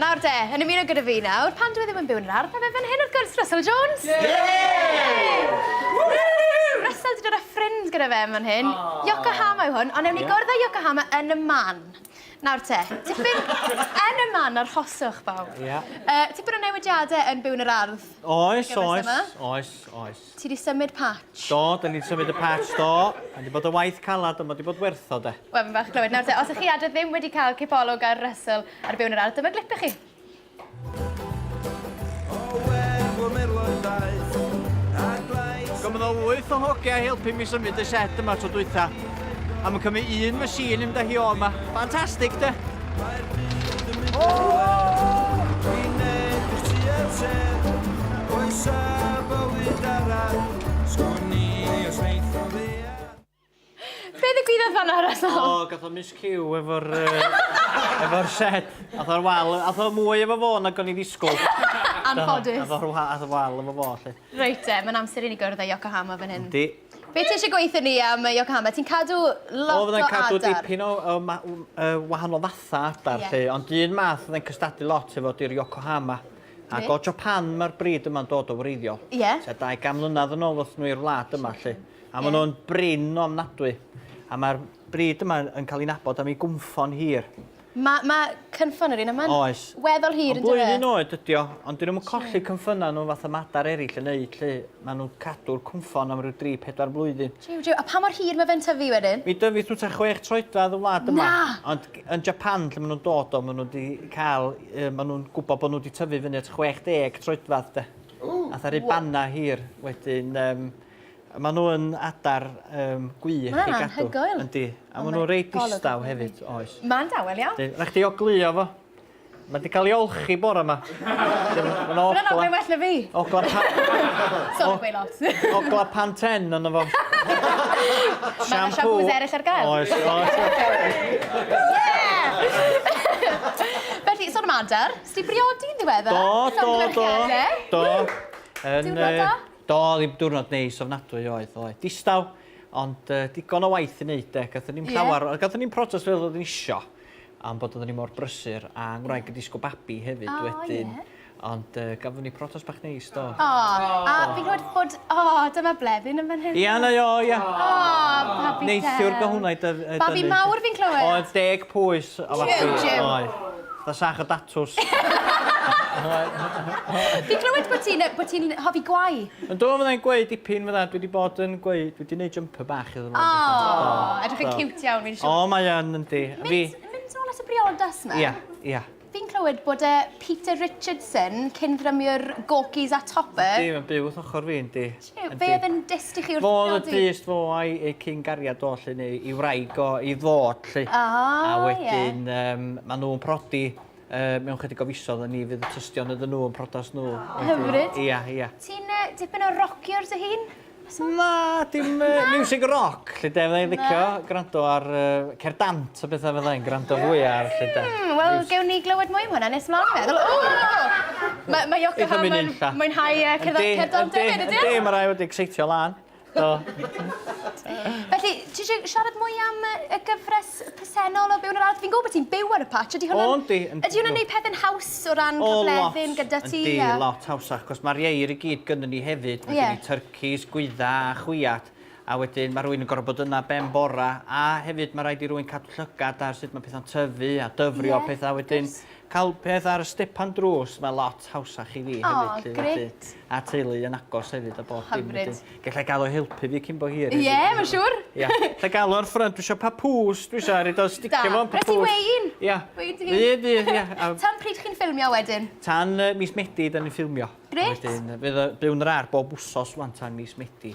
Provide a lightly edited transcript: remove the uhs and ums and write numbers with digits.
Nawr de, yn ymuno gyda fi nawr, pan dwi ddim yn byw yn yr ardd, a fe fan hyn wrth gwrs Russell Jones. Russell wedi dod â ffrind gyda fe fan hyn. Yokohama yw hwn, ond ewn ni gwrdd â Yokohama yn y man. Nawr te, tipyn yn y man ar hoswch bawb. Tipyn o newidiadau yn byw yn yr ardd. Oes. Ti wedi symud patch? Do, da ni wedi symud y patch, do. Da ni bod y waith calad, ond wedi bod werth o, de. Wel, fi'n bach clywed. Nawr te, os ych chi adre ddim wedi cael cipolwg ar Russell ar byw yn yr ardd, dyma glip i chi. Gymryd o 8 o hogiau helpu mi symud y shed yma tro dwytha. A mae'n cymryd un machine yn dahio yma. Fantastic, de. Be ddigwyddodd fan'na, Russell? Gath o Miss Q efo'r shed. Ath o mwy efo fo nag o'n i ddisgwyl. Anffodus. Ath o wal efo fo, lle. Reit te, mae'n amser i ni gwrdd â Yokohama fan hyn. Di. Be ti eisiau gweithio ni am Yokohama? Ti'n cadw lot o Fyddai'n cadw adar? dipyn o wahanol fatha adar, lle. Ond un math fyddai'n cystadlu lot efo di'r Yokohama. Ac o Japan mae'r bryd yma'n dod o wreiddiol. Ie. Tua 200 mlynedd yn ôl wrth nhw i'r wlad yma, lle. A maen nhw'n brin o ofnadwy. A mae'r bryd yma yn cael ei nabod am ei gwmffon hir. Mae cynffon yr un yma Oes. weddol hir yn dweud. Blwyddyn oed ydi o, ond dyn nhw'n colli cynffynau nhw fath o madar eraill yn neud, lle maen nhw'n cadw'r cwmffon am ryw 3-4 blwyddyn. Jiw, a pa mor hir mae fe'n tyfu wedyn? Mi dyfu nhw ta 6 troedfedd y wlad yma. Na! Ond yn Japan, lle maen nhw'n dod o, maen nhw wedi cael, maen nhw'n gwybod bod nhw wedi tyfu fyny at 60 troedfedd, de. A thari banna hir wedyn, maen nhw yn adar gwych i gadw. Ma'n anhygoel. Yndi. A maen nhw'n reit distaw hefyd, oes. Ma'n dawel iawn. Rhaid chdi oglio fo. Mae wedi cael ei olchi bore yma. Mae'n oglau well na fi. Sorry, gweud lot. Ogla Pantene yna fo. Mae'n siampws eraill ar gael. Oes. Felly, sôn am adar, sdi briodi yn ddiweddar? Do. Diwrnod da? Do, ddim diwrnod neis ofnadwy oedd. Distaw, ond digon o waith i wneud, de. Gathon ni'n llawer, gathon ni'n protest fel oedd yn isio, am bod oedden ni mor brysur, a ngwraig yn disgo babi hefyd wedyn. Ond gafon ni protest bach neis, do. A fi'n clywed bod, dyma blefyn yn fan hyn. Ia, na jo, ia. Babi Ted. Neithiwr go hwnna i dynnu. Babi mawr fi'n clywed. Oedd 10 pwys o fabi. Jiw. Oedd. Da sach o datws. Fi'n clywed bod ti'n hofi gwai. Yn dod fyddai'n gweud dipyn fydda, dwi wedi bod yn gweud, dwi wedi gwneud jumper bach iddyn nhw. Edrych yn cute iawn fi'n siŵr. O, mae yn yndi. Mynd ôl at y briodas yma. Ia. Fi'n clywed bod Peter Richardson, cyn ddrymio'r Gorkies a Topper. Di, mae'n byw wrth ochr fi, yndi. Fe oedd yn dist i chi wrth Fodd y briodi? dyst fo a'i cyn gariad o, lle, neu i wraig o, i ddod, lle. A wedyn, maen nhw'n prodi mewn chydig o fisoedd, a ni fydd y tystion ydyn nhw yn prodas nhw. Hyfryd. Ia. Ti'n dipyn o rocio'r dy hun? Na, dim music rock, lle de, fyddai'n licio gwrando ar cerdant o bethau fyddai'n gwrando fwy ar, lle de. Wel, gewn ni glywed mwy am hwnna nes mlaen i feddwl. Mae Yokohama'n mwynhau cerdant hefyd, ydy? Ydy, mae rai wedi exeitio lan. Felly, ti eisiau siarad mwy am y gyfres presennol o byw yn yr ardd? Fi'n gwybod bod ti'n byw ar y patch. Ydy hwnna'n gwneud pethau'n haws o ran cyfleddyn gyda ti? Ydy, lot hawsach, cos mae'r ieir i gyd gyda ni hefyd. Mae gen i turkeys, gwydda a chwiad. A wedyn mae rhywun yn gorfod bod yna ben bora. A hefyd mae rhaid i rhywun cadw llygad ar sut mae pethau'n tyfu a dyfrio pethau wedyn. Cael peth ar y stepan drws, mae lot hawsach i fi hefyd. O, gret. A teulu yn agos hefyd a bod dim. Gallai gael o helpu fi cyn bo hir. Ie, mae'n siŵr. Gallai gael o'n ffrant, dwi eisiau papws, dwi eisiau rhaid o sticio fo'n papws. Rhaid i wein? Ia. Fydd, Tan pryd chi'n ffilmio wedyn? Tan mis Medi, da ni'n ffilmio. Gret. Fydd byw yn yr ar bob wsos wan tan mis Medi.